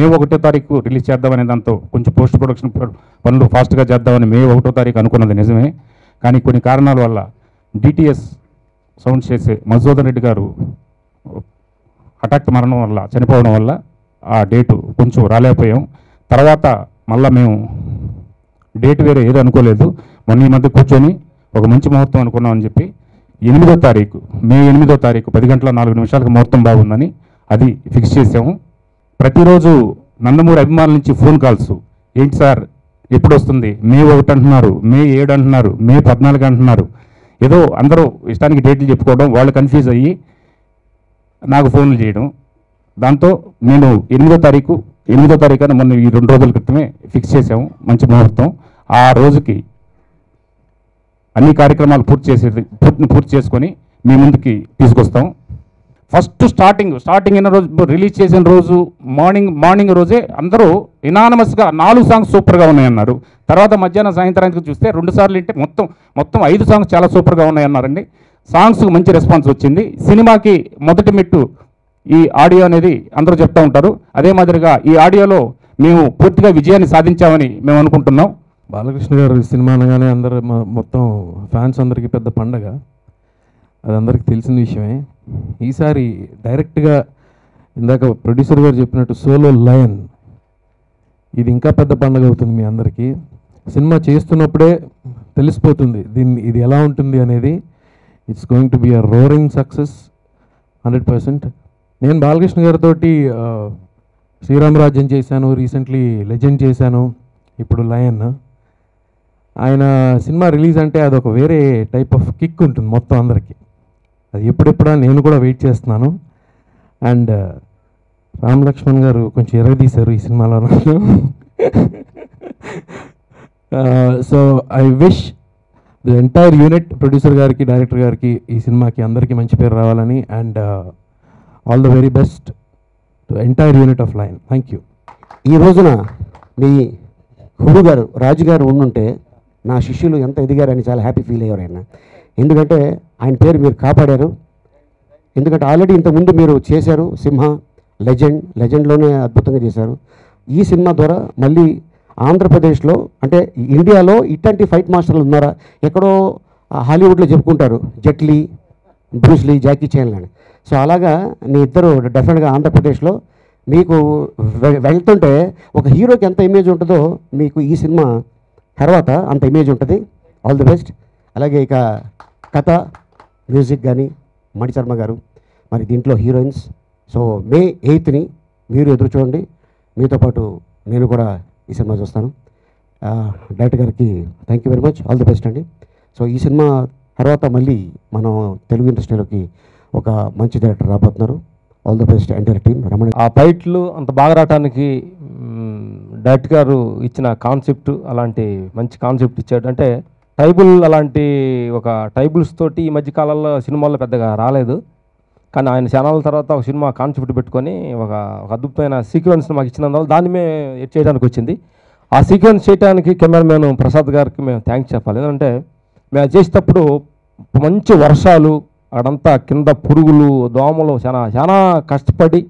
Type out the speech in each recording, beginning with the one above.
మే 1వ తారీఖు రిలీజ్ చేద్దామనే దాంతో కొంచెం పోస్ట్ ప్రొడక్షన్ పనులు ఫాస్ట్గా చేద్దామని మే 1వ తారీఖు అనుకున్నది నిజమే. కానీ కొన్ని కారణాల వల్ల డిటిఎస్ సౌండ్ చేసే మధుసూదన్ రెడ్డి గారు హఠాత్ మరణం వల్ల చనిపోవడం వల్ల ఆ డేటు కొంచెం రాలేకపోయాం. తర్వాత మళ్ళీ మేము డేట్ వేరే ఏదో అనుకోలేదు, మొన్న ఈ మధ్య కూర్చొని ఒక మంచి ముహూర్తం అనుకున్నామని చెప్పి 8వ తారీఖు మే 8వ తారీఖు 10:04 ముహూర్తం బాగుందని అది ఫిక్స్ చేసాము. ప్రతిరోజు నందమూరి అభిమానుల నుంచి ఫోన్ కాల్స్, ఏంటి సార్ ఎప్పుడు వస్తుంది, మే 1 అంటున్నారు, మే 7 అంటున్నారు, మే 14 అంటున్నారు, ఏదో అందరూ ఇష్టానికి డేట్లు చెప్పుకోవడం, వాళ్ళు కన్ఫ్యూజ్ అయ్యి నాకు ఫోన్లు చేయడం. దాంతో నేను 8వ తారీఖు అని మొన్న ఈ 2 రోజుల క్రితమే ఫిక్స్ చేసాము మంచి ముహూర్తం. ఆ రోజుకి అన్ని కార్యక్రమాలు పూర్తి చేసుకొని మీ ముందుకి తీసుకొస్తాం. ఫస్ట్ స్టార్టింగ్ అయిన రోజు, రిలీజ్ చేసిన రోజు మార్నింగ్ రోజే అందరూ ఇనానమస్గా 4 సాంగ్స్ సూపర్గా ఉన్నాయన్నారు. తర్వాత మధ్యాహ్నం సాయంత్రానికి చూస్తే 2 సార్లు అంటే మొత్తం 5 సాంగ్స్ చాలా సూపర్గా ఉన్నాయన్నారండి. సాంగ్స్ మంచి రెస్పాన్స్ వచ్చింది. సినిమాకి మొదటి మెట్టు ఈ ఆడియో అనేది అందరూ చెప్తూ ఉంటారు. అదే మాదిరిగా ఈ ఆడియోలో మేము పూర్తిగా విజయాన్ని సాధించామని మేము అనుకుంటున్నాం. బాలకృష్ణ గారు సినిమా అనగానే అందరూ మొత్తం ఫ్యాన్స్ అందరికీ పెద్ద పండగ, అది అందరికీ తెలిసిన విషయమే. ఈసారి డైరెక్ట్గా ఇందాక ప్రొడ్యూసర్ గారు చెప్పినట్టు సోలో లయన్, ఇది ఇంకా పెద్ద పండగ అవుతుంది మీ అందరికీ. సినిమా చేస్తున్నప్పుడే తెలిసిపోతుంది ఇది ఎలా ఉంటుంది అనేది. It's going to be a roaring success 100%. నేను బాలకృష్ణ గారితో శ్రీరామరాజ్యం చేశాను, రీసెంట్లీ లెజెండ్ చేశాను, ఇప్పుడు లయన్. ఆయన సినిమా రిలీజ్ అంటే అదొక వేరే టైప్ ఆఫ్ కిక్ ఉంటుంది మొత్తం అందరికీ. అది ఎప్పుడెప్పుడా నేను కూడా వెయిట్ చేస్తున్నాను. అండ్ రామ్ లక్ష్మణ్ గారు కొంచెం ఎరగదీశారు ఈ సినిమాలో. So I wish the entire unit, producer గారికి, డైరెక్టర్ గారికి, ఈ సినిమాకి అందరికీ మంచి పేరు రావాలని. And all the very best to entire unit of lion. Thank you. ఈ రోజున మీ హుడు గారు, రాజు గారు ఉండుంటే నా శిష్యులు ఎంత ఎదిగారని చాలా హ్యాపీ ఫీల్ అయ్యారు ఆయన. ఎందుకంటే ఆయన పేరు మీరు కాపాడారు. ఎందుకంటే ఆల్రెడీ ఇంతకుముందు మీరు చేశారు సింహ, లెజెండ్లోనే అద్భుతంగా చేశారు. ఈ సినిమా ద్వారా మళ్ళీ ఆంధ్రప్రదేశ్లో అంటే ఇండియాలో ఇట్లాంటి ఫైట్ మాస్టర్లు ఉన్నారా? ఎక్కడో హాలీవుడ్లో చెప్పుకుంటారు జెట్లీ, బ్రూస్లీ, జాకీ చాన్ అని. సో అలాగా మీ ఇద్దరు డెఫినెట్గా ఆంధ్రప్రదేశ్లో మీకు వెళ్తుంటే ఒక హీరోకి ఎంత ఇమేజ్ ఉంటుందో మీకు ఈ సినిమా తర్వాత అంత ఇమేజ్ ఉంటుంది. All the best. అలాగే ఇక కథ, మ్యూజిక్ కానీ మణిశర్మ గారు, మరి దీంట్లో హీరోయిన్స్. సో మే 8ని మీరు ఎదురు చూడండి. మీతో పాటు నేను కూడా ఈ సినిమా చూస్తాను. డైరెక్టర్ గారికి thank you very much, all the best అండి. సో ఈ సినిమా తర్వాత మళ్ళీ మనం తెలుగు ఇండస్ట్రీలోకి ఒక మంచి డైరెక్టర్ రాబోతున్నారు. All the best entire team. Ramana, ఆ ఫైట్లు అంత బాగా రావడానికి డైరెక్టర్ గారు ఇచ్చిన కాన్సెప్ట్, అలాంటి మంచి కాన్సెప్ట్ ఇచ్చాడు. అంటే ట్రైబుల్, అలాంటి ఒక ట్రైబుల్స్ తోటి ఈ మధ్యకాలంలో సినిమాల్లో పెద్దగా రాలేదు. కానీ ఆయన ఛానల్ తర్వాత ఒక సినిమా కాన్సెప్ట్ పెట్టుకొని ఒక అద్భుతమైన సీక్వెన్స్ మాకు ఇచ్చినందువల్ల దాన్ని మేము ఎడ్ చేయడానికి వచ్చింది. ఆ సీక్వెన్స్ చేయడానికి కెమెరామెన్ ప్రసాద్ గారికి మేము థ్యాంక్స్ చెప్పాలి. ఎందుకంటే మేము చేసేటప్పుడు మంచి వర్షాలు, అక్కడంతా కింద పురుగులు, దోమలు, చాలా కష్టపడి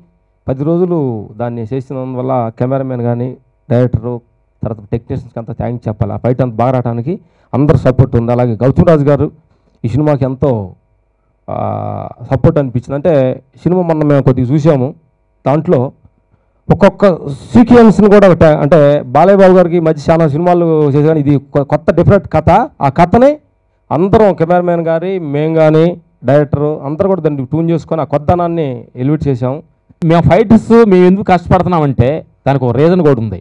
10 రోజులు దాన్ని చేసినందువల్ల కెమెరామెన్ కానీ, డైరెక్టరు, తర్వాత టెక్నీషియన్స్కి అంతా థ్యాంక్స్ చెప్పాలి. ఆ ఫైట్ అంత బాగా రావడానికి అందరు సపోర్ట్ ఉంది. అలాగే గౌతమ్ రాజు గారు ఈ సినిమాకి ఎంతో సపోర్ట్ అనిపించింది. అంటే సినిమా మొన్న మేము కొద్దిగా చూసాము, దాంట్లో ఒక్కొక్క సీక్వెన్స్ని కూడా అంటే బాలయ్య బాబు గారికి మధ్య చాలా సినిమాలు చేశాను, ఇది కొత్త డిఫరెంట్ కథ. ఆ కథని అందరం కెమెరామెన్ గారి, మేము కానీ, డైరెక్టరు అందరూ కూడా దాన్ని ట్యూన్ చేసుకొని ఆ కొత్తనాన్ని ఎలివేట్ చేసాము. మేము ఫైటర్స్ మేము ఎందుకు కష్టపడుతున్నామంటే దానికి ఒక రీజన్ కూడా ఉంది.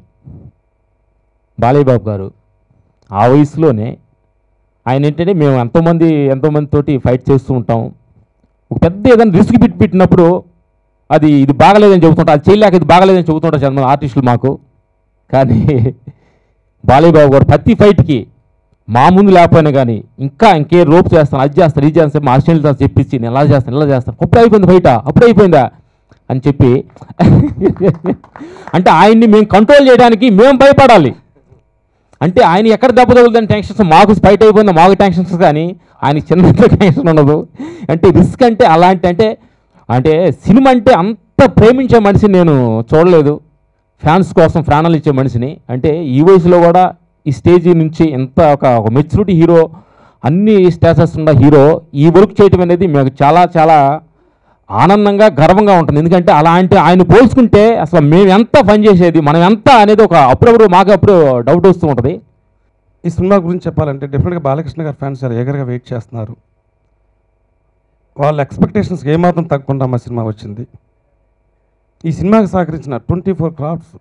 బాలయ్య బాబు గారు ఆ వయసులోనే ఆయన ఏంటంటే మేము ఎంతోమందితోటి ఫైట్ చేస్తూ ఉంటాం. ఒక పెద్ద ఏదైనా రిస్క్ పెట్టినప్పుడు ఇది బాగలేదని చెబుతుంటాం, అది చేయలేక ఇది బాగలేదని చెబుతుంటారు చాలా ఆర్టిస్టులు మాకు. కానీ బాలయ్య బాబు గారు ప్రతి ఫైట్కి మా ముందు లేకపోయినా కానీ ఇంకే రోప్ చేస్తాను, అది చేస్తాను, ఇది చేస్తాను, మా అసిస్టెంట్తో చెప్పించి నేను ఇలా చేస్తాను, అప్పుడే అయిపోయింది ఫైటా, అప్పుడే అయిపోయిందా అని చెప్పి అంటే ఆయన్ని మేము కంట్రోల్ చేయడానికి మేము భయపడాలి. అంటే ఆయన ఎక్కడ దెబ్బ తగులుదని టెన్షన్స్, మాకు ఫైట్ అయిపోయిందా మాకు టెన్షన్స్, కానీ ఆయనకి చిన్న టెన్షన్ ఉండదు. అంటే రిస్క్ అంటే అలాంటి అంటే సినిమా అంటే అంత ప్రేమించే మనిషిని నేను చూడలేదు. ఫ్యాన్స్ కోసం ప్రాణాలు ఇచ్చే మనిషిని. అంటే ఈ వయసులో కూడా ఈ స్టేజీ నుంచి ఎంత ఒక మెచ్యూరిటీ హీరో, అన్ని స్టేటస్ ఉన్న హీరో ఈ వర్క్ చేయటం అనేది మాకు చాలా చాలా ఆనందంగా గర్వంగా ఉంటుంది. ఎందుకంటే అలాంటి ఆయన పోల్చుకుంటే అసలు మేము ఎంత పని చేసేది, మనం ఎంత అనేది ఒక అప్పుడప్పుడు మాకు అప్పుడు డౌట్ వస్తూ ఉంటుంది. ఈ సినిమా గురించి చెప్పాలంటే డెఫినెట్గా బాలకృష్ణ గారి ఫ్యాన్స్ చాలా ఎగరగా వెయిట్ చేస్తున్నారు. వాళ్ళ ఎక్స్పెక్టేషన్స్కి ఏమాత్రం తగ్గకుండా మా సినిమా వచ్చింది. ఈ సినిమాకి సహకరించిన 24 క్రాఫ్ట్స్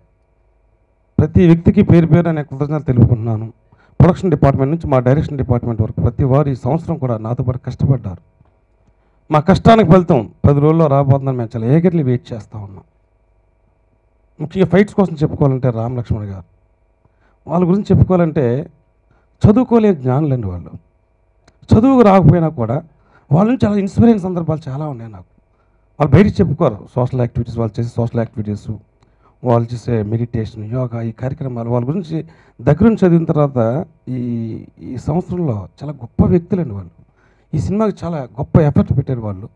ప్రతి వ్యక్తికి పేరు పేరు అనే కృతజ్ఞతలు తెలుపుకుంటున్నాను. ప్రొడక్షన్ డిపార్ట్మెంట్ నుంచి మా డైరెక్షన్ డిపార్ట్మెంట్ వరకు ప్రతి వారు ఈ సంవత్సరం కూడా నాతో పాటు కష్టపడ్డారు. మా కష్టానికి ఫలితం 10 రోజుల్లో రాబోతుందని మేము చాలా ఏగర్లీ వెయిట్ చేస్తూ ఉన్నాం. ముఖ్యంగా ఫైట్స్ కోసం చెప్పుకోవాలంటే రామ్ లక్ష్మణ్ గారు, వాళ్ళ గురించి చెప్పుకోవాలంటే చదువుకోలేని జ్ఞానులండి వాళ్ళు. చదువుకు రాకపోయినా కూడా వాళ్ళ నుంచి చాలా ఇన్స్పైరింగ్ సందర్భాలు చాలా ఉన్నాయి నాకు. వాళ్ళు బయటికి చెప్పుకోరు. సోషల్ యాక్టివిటీస్, వాళ్ళు చేసే సోషల్ యాక్టివిటీస్, వాళ్ళు చేసే మెడిటేషన్, యోగా, ఈ కార్యక్రమాలు వాళ్ళ గురించి దగ్గర నుంచి చదివిన తర్వాత ఈ సంవత్సరంలో చాలా గొప్ప వ్యక్తులండి వాళ్ళు. ఈ సినిమాకి చాలా గొప్ప ఎఫర్ట్ పెట్టారు వాళ్ళు.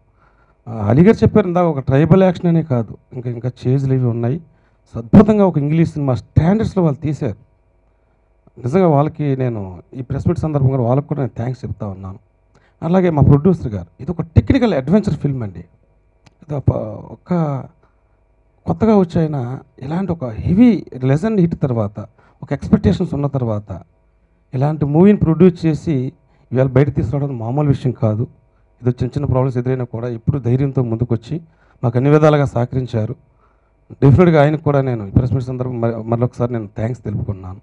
అలీగారు చెప్పారు ఇందాక, ఒక ట్రైబల్ యాక్షన్ అనే కాదు, ఇంకా చేజ్లు ఇవి ఉన్నాయి. అద్భుతంగా ఒక ఇంగ్లీష్ సినిమా స్టాండర్డ్స్లో వాళ్ళు తీశారు. నిజంగా వాళ్ళకి నేను ఈ ప్రెస్ మీట్ సందర్భంగా వాళ్ళకి కూడా నేను థ్యాంక్స్ చెప్తా ఉన్నాను. అలాగే మా ప్రొడ్యూసర్ గారు, ఇది ఒక టెక్నికల్ అడ్వెంచర్ ఫిల్మ్ అండి. ఇది ఒక కొత్తగా వచ్చాయిన ఇలాంటి ఒక హెవీ లెజెండ్ హిట్ తర్వాత, ఒక ఎక్స్పెక్టేషన్స్ ఉన్న తర్వాత ఇలాంటి మూవీని ప్రొడ్యూస్ చేసి ఇవాళ బయట తీసుకురావడం మామూలు విషయం కాదు. ఇది చిన్న చిన్న ప్రాబ్లమ్స్ ఎదురైనా కూడా ఎప్పుడు ధైర్యంతో ముందుకొచ్చి మాకు అన్ని విధాలుగా సహకరించారు. డెఫినెట్గా ఆయనకు కూడా నేను ఈ ప్రెస్ మీట్ సందర్భం మరొకసారి నేను థ్యాంక్స్ తెలుపుకున్నాను.